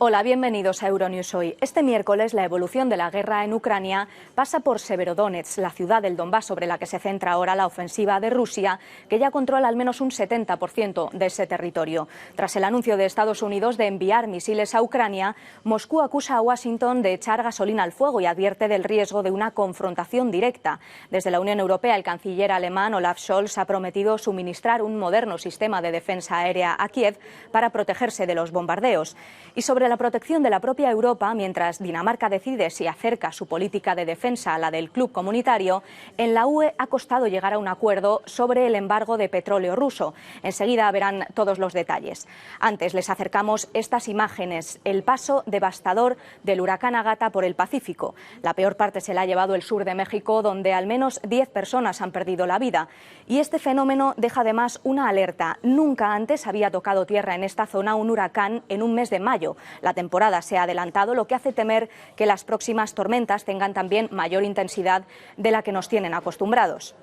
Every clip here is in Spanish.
Hola, bienvenidos a Euronews Hoy. Este miércoles la evolución de la guerra en Ucrania pasa por Severodonetsk, la ciudad del Donbass sobre la que se centra ahora la ofensiva de Rusia, que ya controla al menos un 70% de ese territorio. Tras el anuncio de Estados Unidos de enviar misiles a Ucrania, Moscú acusa a Washington de echar gasolina al fuego y advierte del riesgo de una confrontación directa. Desde la Unión Europea, el canciller alemán Olaf Scholz ha prometido suministrar un moderno sistema de defensa aérea a Kiev para protegerse de los bombardeos. Y sobre la protección de la propia Europa, mientras Dinamarca decide si acerca su política de defensa a la del club comunitario, en la UE ha costado llegar a un acuerdo sobre el embargo de petróleo ruso. Enseguida verán todos los detalles. Antes les acercamos estas imágenes, el paso devastador del huracán Ágata por el Pacífico. La peor parte se la ha llevado el sur de México, donde al menos 10 personas han perdido la vida. Y este fenómeno deja además una alerta. Nunca antes había tocado tierra en esta zona un huracán en un mes de mayo. La temporada se ha adelantado, lo que hace temer que las próximas tormentas tengan también mayor intensidad de la que nos tienen acostumbrados.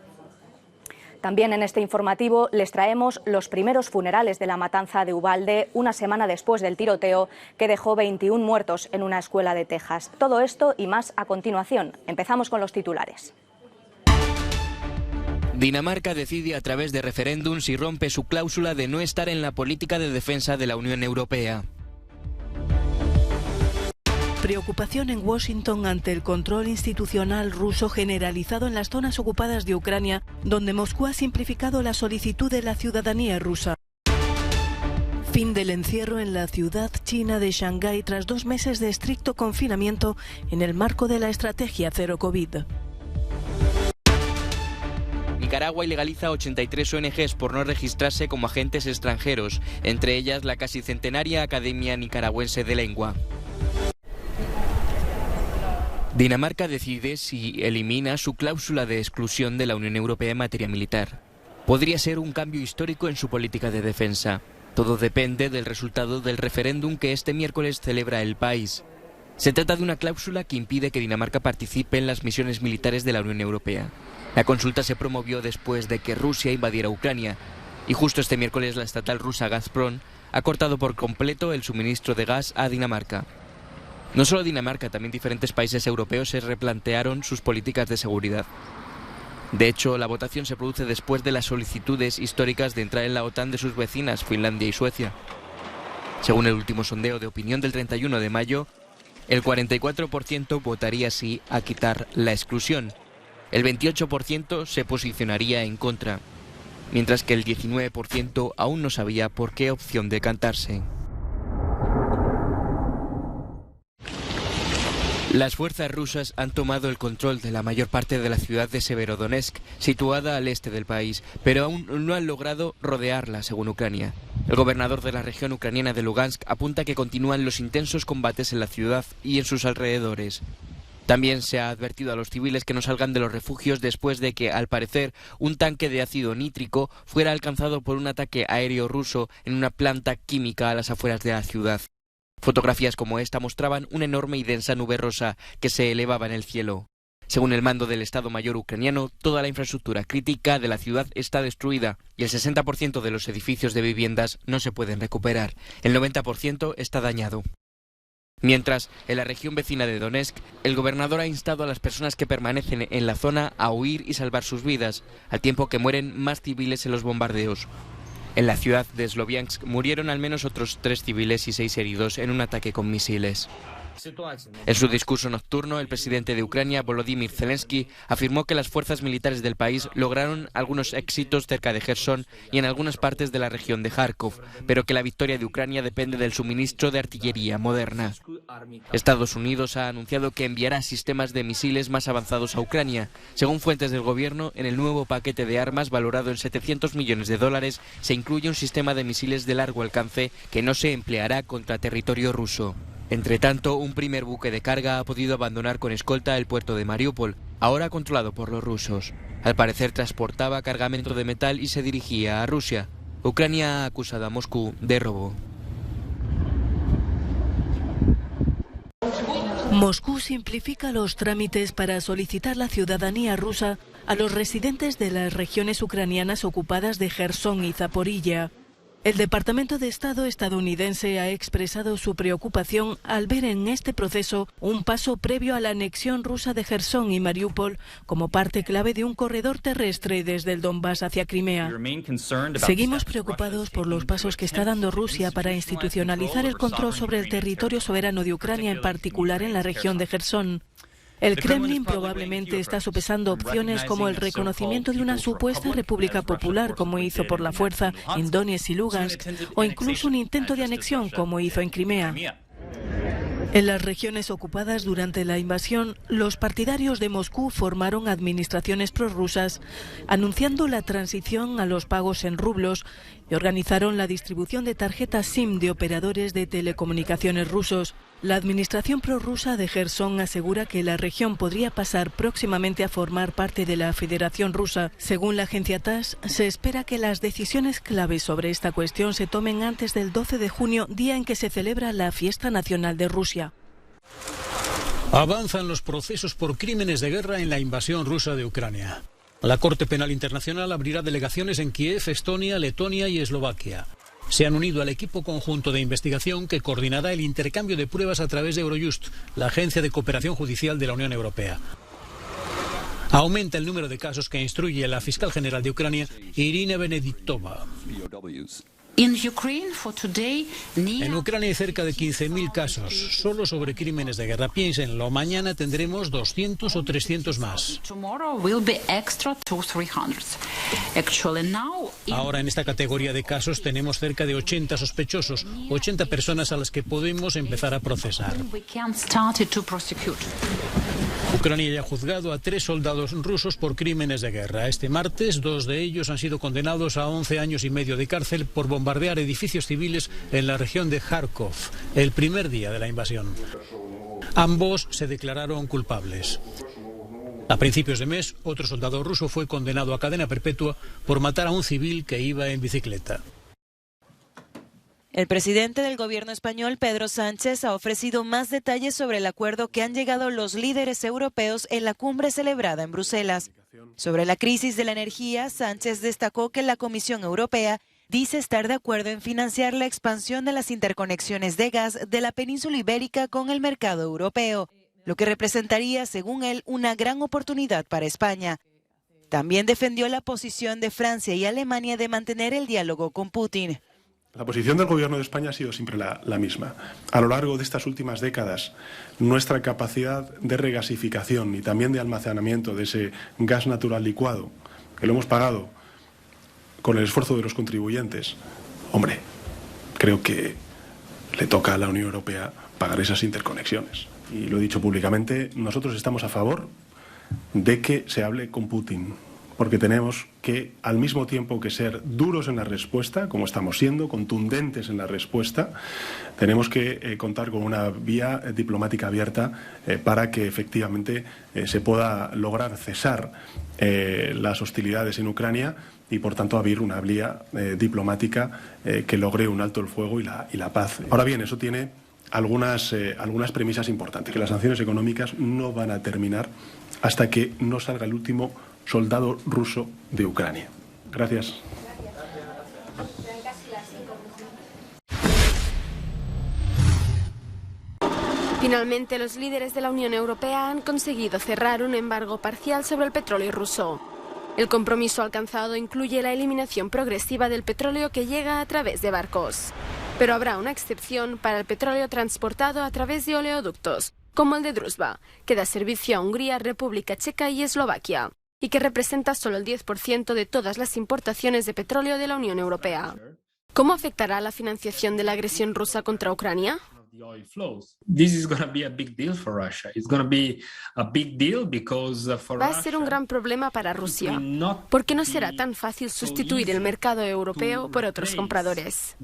También en este informativo les traemos los primeros funerales de la matanza de Uvalde, una semana después del tiroteo que dejó 21 muertos en una escuela de Texas. Todo esto y más a continuación. Empezamos con los titulares. Dinamarca decide a través de referéndum si rompe su cláusula de no estar en la política de defensa de la Unión Europea. Preocupación en Washington ante el control institucional ruso generalizado en las zonas ocupadas de Ucrania, donde Moscú ha simplificado la solicitud de la ciudadanía rusa. Fin del encierro en la ciudad china de Shanghái tras 2 meses de estricto confinamiento en el marco de la estrategia cero COVID. Nicaragua ilegaliza 83 ONGs por no registrarse como agentes extranjeros, entre ellas la casi centenaria Academia Nicaragüense de Lengua. Dinamarca decide si elimina su cláusula de exclusión de la Unión Europea en materia militar. Podría ser un cambio histórico en su política de defensa. Todo depende del resultado del referéndum que este miércoles celebra el país. Se trata de una cláusula que impide que Dinamarca participe en las misiones militares de la Unión Europea. La consulta se promovió después de que Rusia invadiera Ucrania, y justo este miércoles la estatal rusa Gazprom ha cortado por completo el suministro de gas a Dinamarca. No solo Dinamarca, también diferentes países europeos se replantearon sus políticas de seguridad. De hecho, la votación se produce después de las solicitudes históricas de entrar en la OTAN de sus vecinas, Finlandia y Suecia. Según el último sondeo de opinión del 31 de mayo, el 44% votaría sí a quitar la exclusión. El 28% se posicionaría en contra, mientras que el 19% aún no sabía por qué opción decantarse. Las fuerzas rusas han tomado el control de la mayor parte de la ciudad de Severodonetsk, situada al este del país, pero aún no han logrado rodearla, según Ucrania. El gobernador de la región ucraniana de Lugansk apunta que continúan los intensos combates en la ciudad y en sus alrededores. También se ha advertido a los civiles que no salgan de los refugios después de que, al parecer, un tanque de ácido nítrico fuera alcanzado por un ataque aéreo ruso en una planta química a las afueras de la ciudad. Fotografías como esta mostraban una enorme y densa nube rosa que se elevaba en el cielo. Según el mando del Estado Mayor ucraniano, toda la infraestructura crítica de la ciudad está destruida y el 60% de los edificios de viviendas no se pueden recuperar. El 90% está dañado. Mientras, en la región vecina de Donetsk, el gobernador ha instado a las personas que permanecen en la zona a huir y salvar sus vidas, al tiempo que mueren más civiles en los bombardeos. En la ciudad de Sloviansk murieron al menos otros 3 civiles y 6 heridos en un ataque con misiles. En su discurso nocturno, el presidente de Ucrania, Volodymyr Zelensky, afirmó que las fuerzas militares del país lograron algunos éxitos cerca de Gerson y en algunas partes de la región de Kharkov, pero que la victoria de Ucrania depende del suministro de artillería moderna. Estados Unidos ha anunciado que enviará sistemas de misiles más avanzados a Ucrania. Según fuentes del gobierno, en el nuevo paquete de armas valorado en $700 millones se incluye un sistema de misiles de largo alcance que no se empleará contra territorio ruso. Entre tanto, un primer buque de carga ha podido abandonar con escolta el puerto de Mariupol, ahora controlado por los rusos. Al parecer transportaba cargamento de metal y se dirigía a Rusia. Ucrania ha acusado a Moscú de robo. Moscú simplifica los trámites para solicitar la ciudadanía rusa a los residentes de las regiones ucranianas ocupadas de Gerson y Zaporilla. El Departamento de Estado estadounidense ha expresado su preocupación al ver en este proceso un paso previo a la anexión rusa de Jersón y Mariúpol como parte clave de un corredor terrestre desde el Donbass hacia Crimea. Seguimos preocupados por los pasos que está dando Rusia para institucionalizar el control sobre el territorio soberano de Ucrania, en particular en la región de Jersón. El Kremlin probablemente está sopesando opciones como el reconocimiento de una supuesta república popular, como hizo por la fuerza en Donetsk y Lugansk, o incluso un intento de anexión, como hizo en Crimea. En las regiones ocupadas durante la invasión, los partidarios de Moscú formaron administraciones prorrusas, anunciando la transición a los pagos en rublos y organizaron la distribución de tarjetas SIM de operadores de telecomunicaciones rusos. La administración prorrusa de Jersón asegura que la región podría pasar próximamente a formar parte de la Federación Rusa. Según la agencia TASS, se espera que las decisiones claves sobre esta cuestión se tomen antes del 12 de junio, día en que se celebra la Fiesta Nacional de Rusia. Avanzan los procesos por crímenes de guerra en la invasión rusa de Ucrania. La Corte Penal Internacional abrirá delegaciones en Kiev, Estonia, Letonia y Eslovaquia. Se han unido al equipo conjunto de investigación que coordinará el intercambio de pruebas a través de Eurojust, la agencia de cooperación judicial de la Unión Europea. Aumenta el número de casos que instruye la fiscal general de Ucrania, Irina Benediktova. En Ucrania hay cerca de 15.000 casos, solo sobre crímenes de guerra. Piénsenlo, mañana tendremos 200 o 300 más. Ahora en esta categoría de casos tenemos cerca de 80 sospechosos, 80 personas a las que podemos empezar a procesar. Ucrania ya ha juzgado a 3 soldados rusos por crímenes de guerra. Este martes, 2 de ellos han sido condenados a 11 años y medio de cárcel por bombardear edificios civiles en la región de Kharkov, el primer día de la invasión. Ambos se declararon culpables. A principios de mes, otro soldado ruso fue condenado a cadena perpetua por matar a un civil que iba en bicicleta. El presidente del gobierno español, Pedro Sánchez, ha ofrecido más detalles sobre el acuerdo que han llegado los líderes europeos en la cumbre celebrada en Bruselas. Sobre la crisis de la energía, Sánchez destacó que la Comisión Europea dice estar de acuerdo en financiar la expansión de las interconexiones de gas de la península ibérica con el mercado europeo, lo que representaría, según él, una gran oportunidad para España. También defendió la posición de Francia y Alemania de mantener el diálogo con Putin. La posición del Gobierno de España ha sido siempre la misma. A lo largo de estas últimas décadas, nuestra capacidad de regasificación y también de almacenamiento de ese gas natural licuado, que lo hemos pagado con el esfuerzo de los contribuyentes, hombre, creo que le toca a la Unión Europea pagar esas interconexiones. Y lo he dicho públicamente, nosotros estamos a favor de que se hable con Putin, porque tenemos que, al mismo tiempo que ser duros en la respuesta, como estamos siendo, contundentes en la respuesta, tenemos que contar con una vía diplomática abierta para que efectivamente se pueda lograr cesar las hostilidades en Ucrania y, por tanto, abrir una vía diplomática que logre un alto el fuego y la paz. Ahora bien, eso tiene algunas premisas importantes, que las sanciones económicas no van a terminar hasta que no salga el último soldado ruso de Ucrania. Gracias. Finalmente, los líderes de la Unión Europea han conseguido cerrar un embargo parcial sobre el petróleo ruso. El compromiso alcanzado incluye la eliminación progresiva del petróleo que llega a través de barcos. Pero habrá una excepción para el petróleo transportado a través de oleoductos, como el de Druzhba, que da servicio a Hungría, República Checa y Eslovaquia, y que representa solo el 10% de todas las importaciones de petróleo de la Unión Europea. ¿Cómo afectará la financiación de la agresión rusa contra Ucrania? Va a ser un gran problema para Rusia, porque no será tan fácil sustituir el mercado europeo por otros compradores.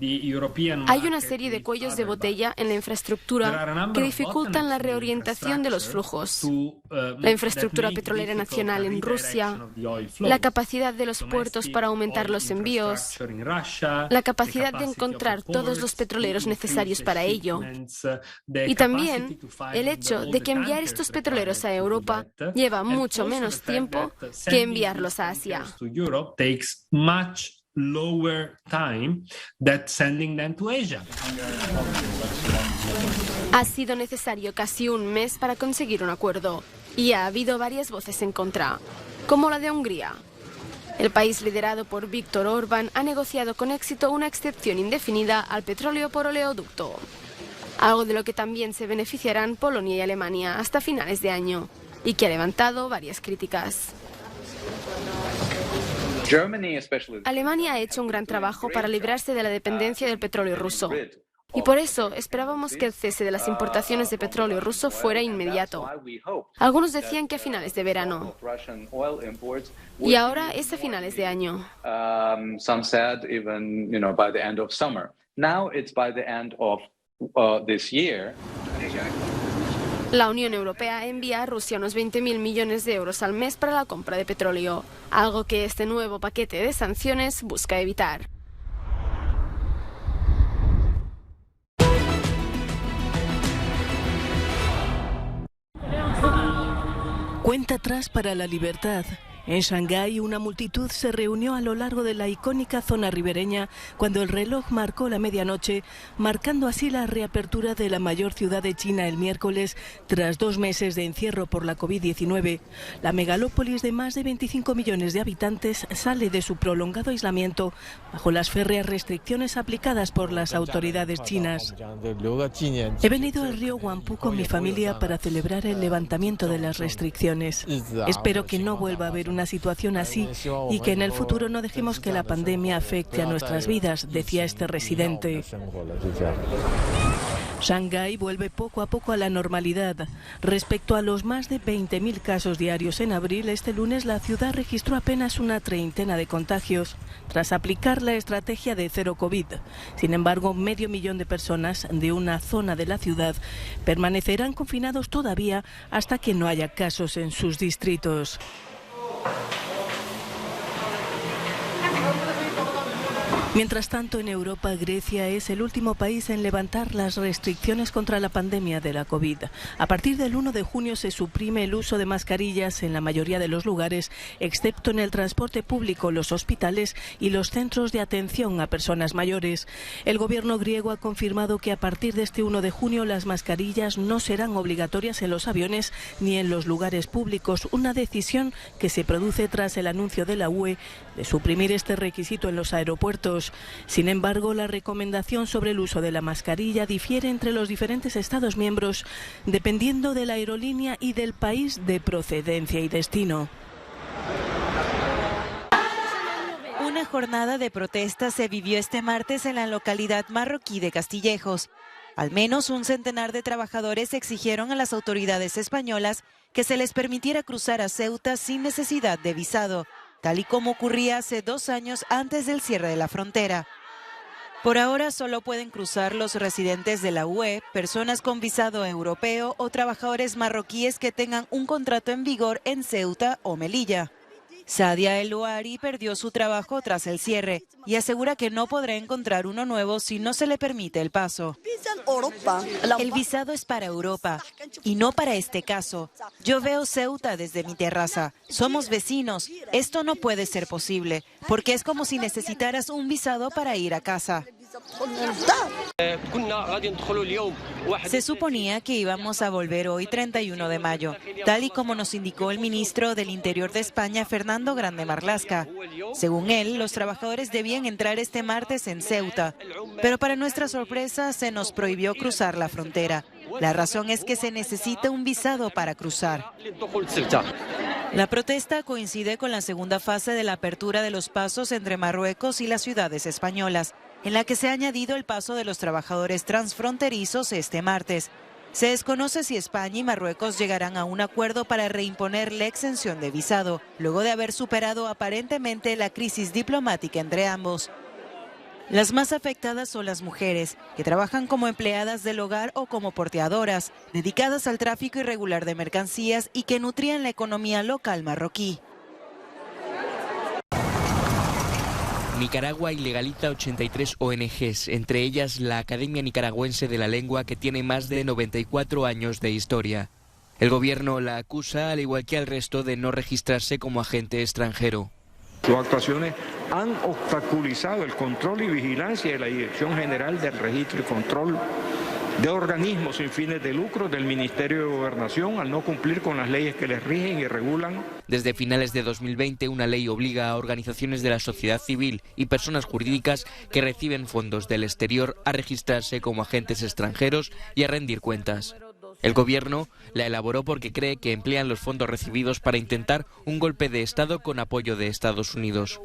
Hay una serie de cuellos de botella en la infraestructura que dificultan la reorientación de los flujos. La infraestructura petrolera nacional en Rusia, la capacidad de los puertos para aumentar los envíos, la capacidad de encontrar todos los petroleros necesarios para ello. Y también el hecho de que enviar estos petroleros a Europa lleva mucho menos tiempo que enviarlos a Asia. lower time than sending them to Asia. Ha sido necesario casi un mes para conseguir un acuerdo y ha habido varias voces en contra, como la de Hungría. El país liderado por Viktor Orbán ha negociado con éxito una excepción indefinida al petróleo por oleoducto, algo de lo que también se beneficiarán Polonia y Alemania hasta finales de año, y que ha levantado varias críticas. Alemania ha hecho un gran trabajo para librarse de la dependencia del petróleo ruso. Y por eso esperábamos que el cese de las importaciones de petróleo ruso fuera inmediato. Algunos decían que a finales de verano. Y ahora es a finales de año. La Unión Europea envía a Rusia unos 20.000 millones de euros al mes para la compra de petróleo, algo que este nuevo paquete de sanciones busca evitar. Cuenta atrás para la libertad. En Shanghái, una multitud se reunió a lo largo de la icónica zona ribereña cuando el reloj marcó la medianoche, marcando así la reapertura de la mayor ciudad de China el miércoles, tras 2 meses de encierro por la COVID-19. La megalópolis de más de 25 millones de habitantes sale de su prolongado aislamiento bajo las férreas restricciones aplicadas por las autoridades chinas. He venido al río Huangpu con mi familia para celebrar el levantamiento de las restricciones. Espero que no vuelva a haber una situación así y que en el futuro no dejemos que la pandemia afecte a nuestras vidas, decía este residente. Shanghái vuelve poco a poco a la normalidad. Respecto a los más de 20.000 casos diarios en abril, este lunes la ciudad registró apenas una treintena de contagios, tras aplicar la estrategia de cero COVID. Sin embargo, 500.000 de personas de una zona de la ciudad permanecerán confinados todavía hasta que no haya casos en sus distritos. Mientras tanto, en Europa, Grecia es el último país en levantar las restricciones contra la pandemia de la COVID. A partir del 1 de junio se suprime el uso de mascarillas en la mayoría de los lugares, excepto en el transporte público, los hospitales y los centros de atención a personas mayores. El gobierno griego ha confirmado que a partir de este 1 de junio las mascarillas no serán obligatorias en los aviones ni en los lugares públicos, una decisión que se produce tras el anuncio de la UE de suprimir este requisito en los aeropuertos. Sin embargo, la recomendación sobre el uso de la mascarilla difiere entre los diferentes Estados miembros, dependiendo de la aerolínea y del país de procedencia y destino. Una jornada de protesta se vivió este martes en la localidad marroquí de Castillejos. Al menos un centenar de trabajadores exigieron a las autoridades españolas que se les permitiera cruzar a Ceuta sin necesidad de visado, tal y como ocurría hace 2 años antes del cierre de la frontera. Por ahora solo pueden cruzar los residentes de la UE, personas con visado europeo o trabajadores marroquíes que tengan un contrato en vigor en Ceuta o Melilla. Sadia El Ouari perdió su trabajo tras el cierre y asegura que no podrá encontrar uno nuevo si no se le permite el paso. El visado es para Europa y no para este caso. Yo veo Ceuta desde mi terraza. Somos vecinos. Esto no puede ser posible porque es como si necesitaras un visado para ir a casa. Se suponía que íbamos a volver hoy 31 de mayo, tal y como nos indicó el ministro del Interior de España, Fernando Grande Marlaska. Según él, los trabajadores debían entrar este martes en Ceuta, pero para nuestra sorpresa se nos prohibió cruzar la frontera. La razón es que se necesita un visado para cruzar. La protesta coincide con la segunda fase de la apertura de los pasos entre Marruecos y las ciudades españolas, en la que se ha añadido el paso de los trabajadores transfronterizos este martes. Se desconoce si España y Marruecos llegarán a un acuerdo para reimponer la exención de visado, luego de haber superado aparentemente la crisis diplomática entre ambos. Las más afectadas son las mujeres, que trabajan como empleadas del hogar o como porteadoras, dedicadas al tráfico irregular de mercancías y que nutrían la economía local marroquí. Nicaragua ilegaliza 83 ONGs, entre ellas la Academia Nicaragüense de la Lengua, que tiene más de 94 años de historia. El gobierno la acusa, al igual que al resto, de no registrarse como agente extranjero. Sus actuaciones han obstaculizado el control y vigilancia de la Dirección General del Registro y Control de organismos sin fines de lucro del Ministerio de Gobernación al no cumplir con las leyes que les rigen y regulan. Desde finales de 2020, una ley obliga a organizaciones de la sociedad civil y personas jurídicas que reciben fondos del exterior a registrarse como agentes extranjeros y a rendir cuentas. El gobierno la elaboró porque cree que emplean los fondos recibidos para intentar un golpe de Estado con apoyo de Estados Unidos.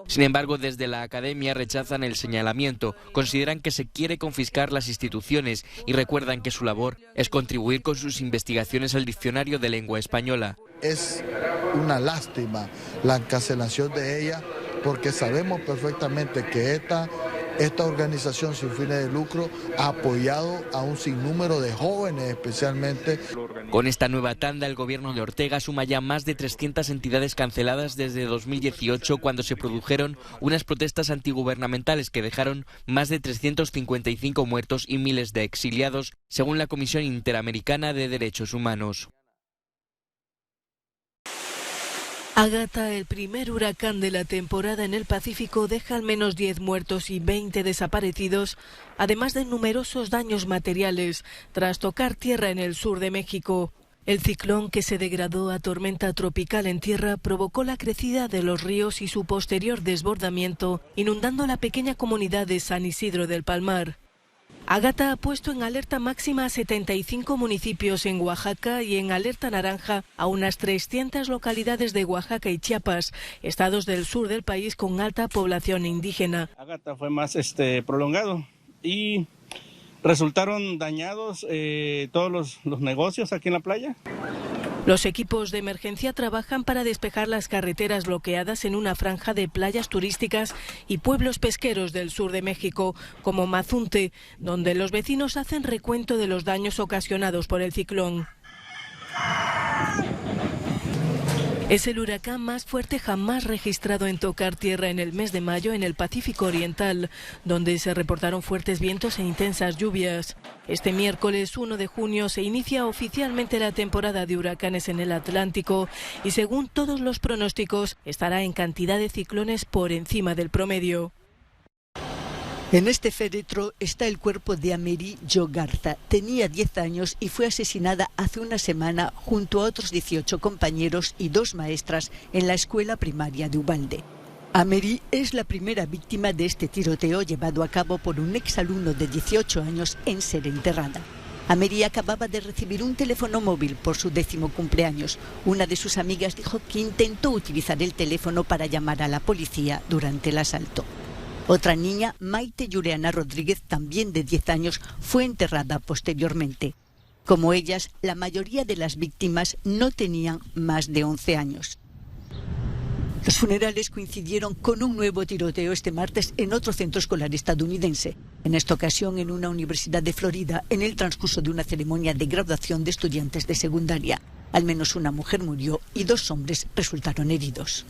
Sin embargo, desde la academia rechazan el señalamiento, consideran que se quiere confiscar las instituciones y recuerdan que su labor es contribuir con sus investigaciones al diccionario de lengua española. Es una lástima la encarcelación de ella porque sabemos perfectamente que esta organización sin fines de lucro ha apoyado a un sinnúmero de jóvenes especialmente. Con esta nueva tanda, el gobierno de Ortega suma ya más de 300 entidades canceladas desde 2018, cuando se produjeron unas protestas antigubernamentales que dejaron más de 355 muertos y miles de exiliados, según la Comisión Interamericana de Derechos Humanos. Ágata, el primer huracán de la temporada en el Pacífico, deja al menos 10 muertos y 20 desaparecidos, además de numerosos daños materiales, tras tocar tierra en el sur de México. El ciclón, que se degradó a tormenta tropical en tierra, provocó la crecida de los ríos y su posterior desbordamiento, inundando la pequeña comunidad de San Isidro del Palmar. Ágata ha puesto en alerta máxima a 75 municipios en Oaxaca y en alerta naranja a unas 300 localidades de Oaxaca y Chiapas, estados del sur del país con alta población indígena. Ágata fue más prolongado y resultaron dañados todos los negocios aquí en la playa. Los equipos de emergencia trabajan para despejar las carreteras bloqueadas en una franja de playas turísticas y pueblos pesqueros del sur de México, como Mazunte, donde los vecinos hacen recuento de los daños ocasionados por el ciclón. Es el huracán más fuerte jamás registrado en tocar tierra en el mes de mayo en el Pacífico Oriental, donde se reportaron fuertes vientos e intensas lluvias. Este miércoles 1 de junio se inicia oficialmente la temporada de huracanes en el Atlántico y, según todos los pronósticos, estará en cantidad de ciclones por encima del promedio. En este féretro está el cuerpo de Amerí Jo Garza. Tenía 10 años y fue asesinada hace una semana junto a otros 18 compañeros y 2 maestras en la escuela primaria de Ubalde. Amerí es la primera víctima de este tiroteo llevado a cabo por un exalumno de 18 años en ser enterrada. Amerí acababa de recibir un teléfono móvil por su 10º cumpleaños. Una de sus amigas dijo que intentó utilizar el teléfono para llamar a la policía durante el asalto. Otra niña, Maite Yureana Rodríguez, también de 10 años, fue enterrada posteriormente. Como ellas, la mayoría de las víctimas no tenían más de 11 años. Los funerales coincidieron con un nuevo tiroteo este martes en otro centro escolar estadounidense. En esta ocasión, en una universidad de Florida, en el transcurso de una ceremonia de graduación de estudiantes de secundaria. Al menos una mujer murió y 2 hombres resultaron heridos.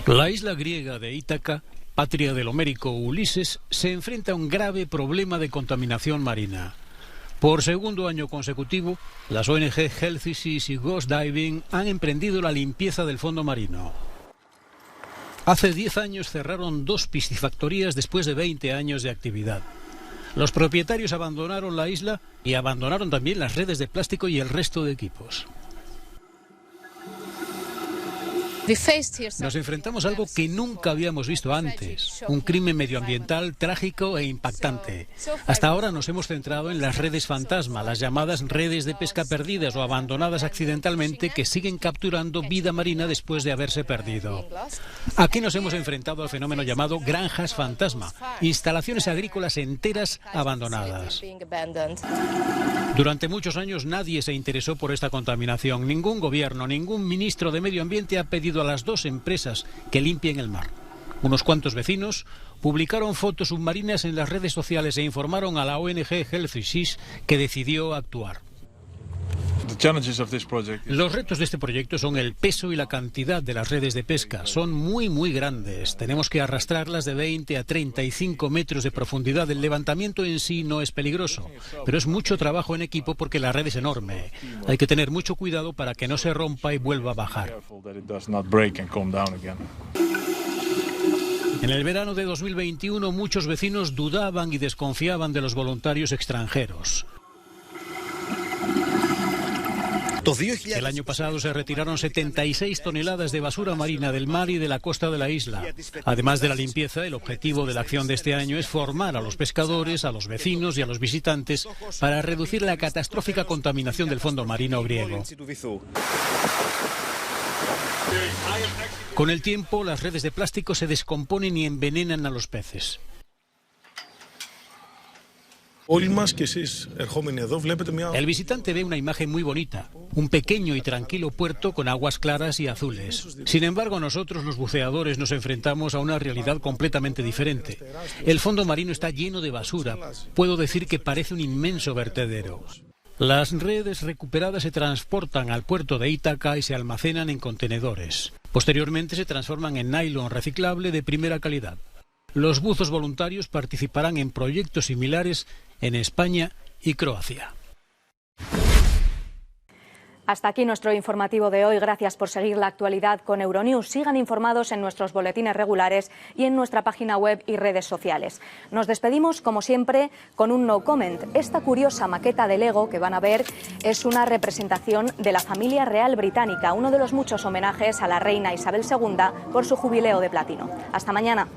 La isla griega de Ítaca, patria del homérico Ulises, se enfrenta a un grave problema de contaminación marina. Por segundo año consecutivo, las ONG Healthy Seas y Ghost Diving han emprendido la limpieza del fondo marino. Hace 10 años cerraron 2 piscifactorías después de 20 años de actividad. Los propietarios abandonaron la isla y abandonaron también las redes de plástico y el resto de equipos. Nos enfrentamos a algo que nunca habíamos visto antes, un crimen medioambiental trágico e impactante. Hasta ahora nos hemos centrado en las redes fantasma, las llamadas redes de pesca perdidas o abandonadas accidentalmente que siguen capturando vida marina después de haberse perdido. Aquí nos hemos enfrentado al fenómeno llamado granjas fantasma, instalaciones agrícolas enteras abandonadas. Durante muchos años nadie se interesó por esta contaminación. Ningún gobierno, ningún ministro de Medio Ambiente ha pedido a las 2 empresas que limpien el mar. Unos cuantos vecinos publicaron fotos submarinas en las redes sociales e informaron a la ONG Healthy Seas, que decidió actuar. Los retos de este proyecto son el peso y la cantidad de las redes de pesca. Son muy grandes. Tenemos que arrastrarlas de 20 a 35 metros de profundidad. El levantamiento en sí no es peligroso, pero es mucho trabajo en equipo porque la red es enorme. Hay que tener mucho cuidado para que no se rompa y vuelva a bajar. En el verano de 2021 muchos vecinos dudaban y desconfiaban de los voluntarios extranjeros. El año pasado se retiraron 76 toneladas de basura marina del mar y de la costa de la isla. Además de la limpieza, el objetivo de la acción de este año es formar a los pescadores, a los vecinos y a los visitantes para reducir la catastrófica contaminación del fondo marino griego. Con el tiempo, las redes de plástico se descomponen y envenenan a los peces. El visitante ve una imagen muy bonita, un pequeño y tranquilo puerto con aguas claras y azules. Sin embargo, nosotros los buceadores nos enfrentamos a una realidad completamente diferente. El fondo marino está lleno de basura. Puedo decir que parece un inmenso vertedero. Las redes recuperadas se transportan al puerto de Ítaca y se almacenan en contenedores. Posteriormente se transforman en nylon reciclable de primera calidad. Los buzos voluntarios participarán en proyectos similares en España y Croacia. Hasta aquí nuestro informativo de hoy. Gracias por seguir la actualidad con Euronews. Sigan informados en nuestros boletines regulares y en nuestra página web y redes sociales. Nos despedimos, como siempre, con un no comment. Esta curiosa maqueta de Lego que van a ver es una representación de la familia real británica, uno de los muchos homenajes a la reina Isabel II por su jubileo de platino. Hasta mañana.